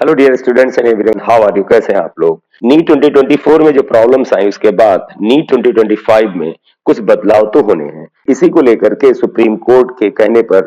Hello dear students and everyone, how are you? कैसे हैं आप लोग? नीट 2024 में जो प्रॉब्लम्स आई उसके बाद नीट 2025 में कुछ बदलाव तो होने हैं। इसी को लेकर के सुप्रीम कोर्ट के कहने पर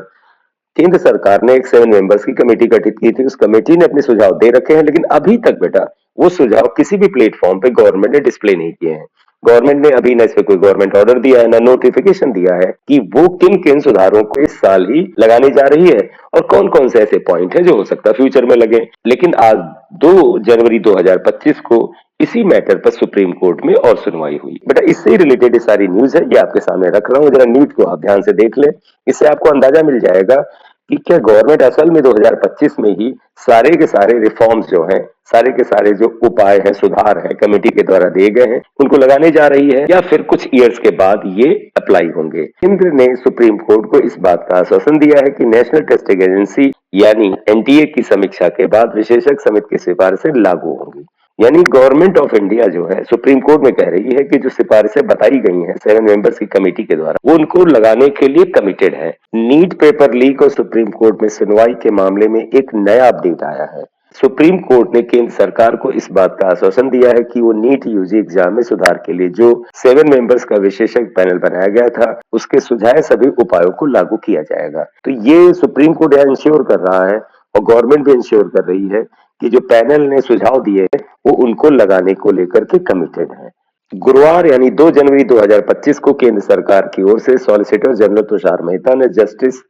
केंद्र सरकार ने एक 7 मेंबर्स की कमेटी गठित की थी। उस कमेटी ने अपने सुझाव दे रखे हैं, लेकिन अभी तक बेटा वो सुझाव किसी भी प्लेटफॉर्म पे गवर्नमेंट ने डिस्प्ले नहीं किए हैं। गवर्नमेंट ने अभी न इस पे कोई गवर्नमेंट ऑर्डर दिया है, ना नोटिफिकेशन दिया है कि वो किन किन सुधारों को इस साल ही लगाने जा रही है और कौन कौन से ऐसे पॉइंट है जो हो सकता है फ्यूचर में लगे। लेकिन आज 2 जनवरी 2025 को इसी मैटर पर सुप्रीम कोर्ट में और सुनवाई हुई। बेटा इससे ही रिलेटेड ये सारी न्यूज है, ये आपके सामने रख रहा हूँ, जरा न्यूज को आप ध्यान से देख ले। इससे आपको अंदाजा मिल जाएगा कि क्या गवर्नमेंट असल में 2025 में ही सारे के सारे रिफॉर्म्स जो हैं, सारे के सारे जो उपाय हैं, सुधार हैं, कमेटी के द्वारा दिए गए हैं, उनको लगाने जा रही है या फिर कुछ ईयर्स के बाद ये अप्लाई होंगे। केंद्र ने सुप्रीम कोर्ट को इस बात का आश्वासन दिया है कि नेशनल टेस्टिंग एजेंसी यानी एनटीए की समीक्षा के बाद विशेषज्ञ समिति की सिफारिशें लागू होंगी। यानी गवर्नमेंट ऑफ इंडिया जो है सुप्रीम कोर्ट में कह रही है कि जो सिफारिशें बताई गई हैं 7 मेंबर्स की कमेटी के द्वारा, वो उनको लगाने के लिए कमिटेड है। नीट पेपर लीक और सुप्रीम कोर्ट में सुनवाई के मामले में एक नया अपडेट आया है। सुप्रीम कोर्ट ने केंद्र सरकार को इस बात का आश्वासन दिया है कि वो नीट यूजी एग्जाम में सुधार के लिए जो 7 मेंबर्स का विशेषज्ञ पैनल बनाया गया था, उसके सुझाए सभी उपायों को लागू किया जाएगा। तो ये सुप्रीम कोर्ट यह इंश्योर कर रहा है और गवर्नमेंट भी इंश्योर कर रही है कि जो पैनल ने सुझाव दिए हैं वो उनको लगाने को लेकर के कमिटेड है। गुरुवार यानी 2 जनवरी 2025 को केंद्र सरकार की ओर से सॉलिसिटर जनरल तुषार मेहता ने जस्टिस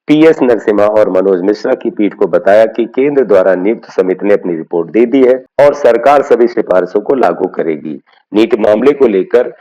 पीएस नरसिम्हा और मनोज मिश्रा की पीठ को बताया कि केंद्र द्वारा नियुक्त समिति ने अपनी रिपोर्ट दे दी है और सरकार सभी सिफारिशों को लागू करेगी। नीट मामले को लेकर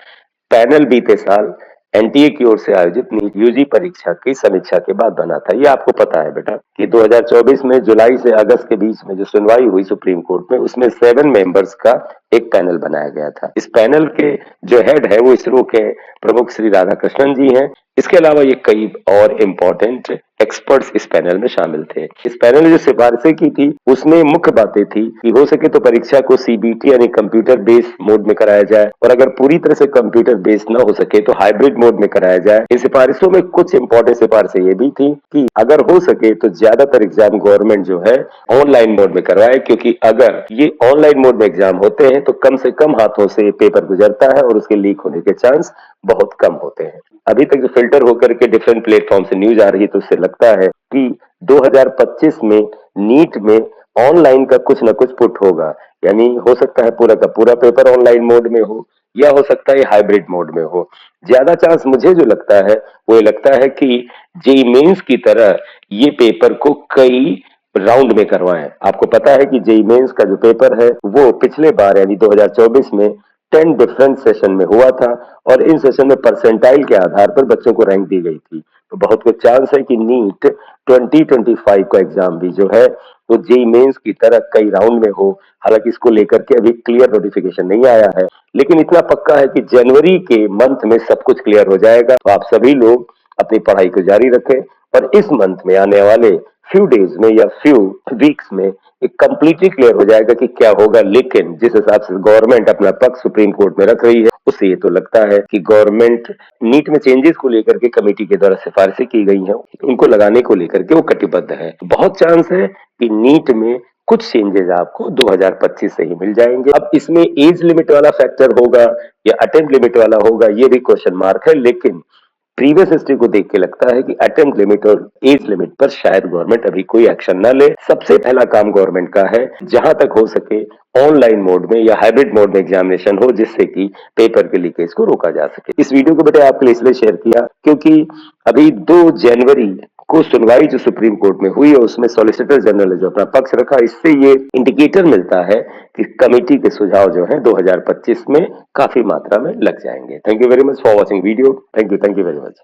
पैनल बीते साल एनटीए की ओर से आयोजित नीट यूजी परीक्षा की समीक्षा के बाद बना था। ये आपको पता है बेटा कि 2024 में जुलाई से अगस्त के बीच में जो सुनवाई हुई सुप्रीम कोर्ट में, उसमें 7 मेंबर्स का एक पैनल बनाया गया था। इस पैनल के जो हेड है वो इसरो के प्रमुख श्री राधाकृष्णन जी हैं। इसके अलावा ये कई और इम्पोर्टेंट एक्सपर्ट्स इस पैनल में शामिल थे। इस पैनल ने जो सिफारिशें की थी उसमें मुख्य बातें थी कि हो सके तो परीक्षा को सीबीटी यानी कंप्यूटर बेस्ड मोड में कराया जाए, और अगर पूरी तरह से कंप्यूटर बेस्ड ना हो सके तो हाइब्रिड मोड में कराया जाए। इन सिफारिशों में कुछ इंपॉर्टेंट सिफारिशें ये भी थी कि अगर हो सके तो ज्यादातर एग्जाम गवर्नमेंट जो है ऑनलाइन मोड में करवाए, क्योंकि अगर ये ऑनलाइन मोड में एग्जाम होते हैं तो कम से कम हाथों से पेपर गुजरता है और उसके लीक होने के चांस बहुत कम होते हैं। अभी तक जो फिल्टर होकर के डिफरेंट प्लेटफॉर्म से न्यूज आ रही है तो उससे लगता है कि 2025 में नीट में ऑनलाइन का कुछ ना कुछ पुट होगा। यानी हो सकता है पूरा का पूरा पेपर ऑनलाइन मोड में हो, या हो सकता है हाइब्रिड मोड में हो। ज्यादा चांस मुझे जो लगता है वो ये लगता है कि जेईई मेंस की तरह ये पेपर को कई राउंड में करवाएं। आपको पता है कि जेईई मेंस का जो पेपर है वो पिछले बार यानी 2024 में 10 डिफरेंट सेशन में हुआ था और इन सेशन में परसेंटाइल के आधार पर बच्चों को रैंक दी गई थी। तो बहुत कुछ चांस है कि नीट 2025 का एग्जाम भी जो है वो जेईई मेंस की तरह कई राउंड में हो। हालांकि इसको लेकर के अभी क्लियर नोटिफिकेशन नहीं आया है, लेकिन इतना पक्का है कि जनवरी के मंथ में सब कुछ क्लियर हो जाएगा। तो आप सभी लोग अपनी पढ़ाई को जारी रखें और इस मंथ में आने वाले फ्यू डेज में या फ्यू वीक्स में एक कंप्लीटली क्लियर हो जाएगा कि क्या होगा। लेकिन जिस हिसाब से गवर्नमेंट अपना पक्ष सुप्रीम कोर्ट में रख रही है उससे ये तो लगता है कि गवर्नमेंट नीट में चेंजेस को लेकर के कमेटी के द्वारा सिफारिशें की गई हैं उनको लगाने को लेकर के वो कटिबद्ध है। बहुत चांस है कि नीट में कुछ चेंजेस आपको 2025 से ही मिल जाएंगे। अब इसमें एज लिमिट वाला फैक्टर होगा या अटेम्प्ट लिमिट वाला होगा, ये भी क्वेश्चन मार्क है। लेकिन प्रीवियस हिस्ट्री को देख के लगता है कि अटेम्प्ट लिमिट और एज लिमिट पर शायद गवर्नमेंट अभी कोई एक्शन ना ले। सबसे पहला काम गवर्नमेंट का है जहां तक हो सके ऑनलाइन मोड में या हाइब्रिड मोड में एग्जामिनेशन हो, जिससे कि पेपर के लीकेज को रोका जा सके। इस वीडियो को बेटा आपके लिए इसलिए शेयर किया क्योंकि अभी 2 जनवरी को सुनवाई जो सुप्रीम कोर्ट में हुई है उसमें सॉलिसिटर जनरल ने जो अपना पक्ष रखा, इससे ये इंडिकेटर मिलता है कि कमेटी के सुझाव जो है 2025 में काफी मात्रा में लग जाएंगे। Thank you very much for watching video. Thank you very much.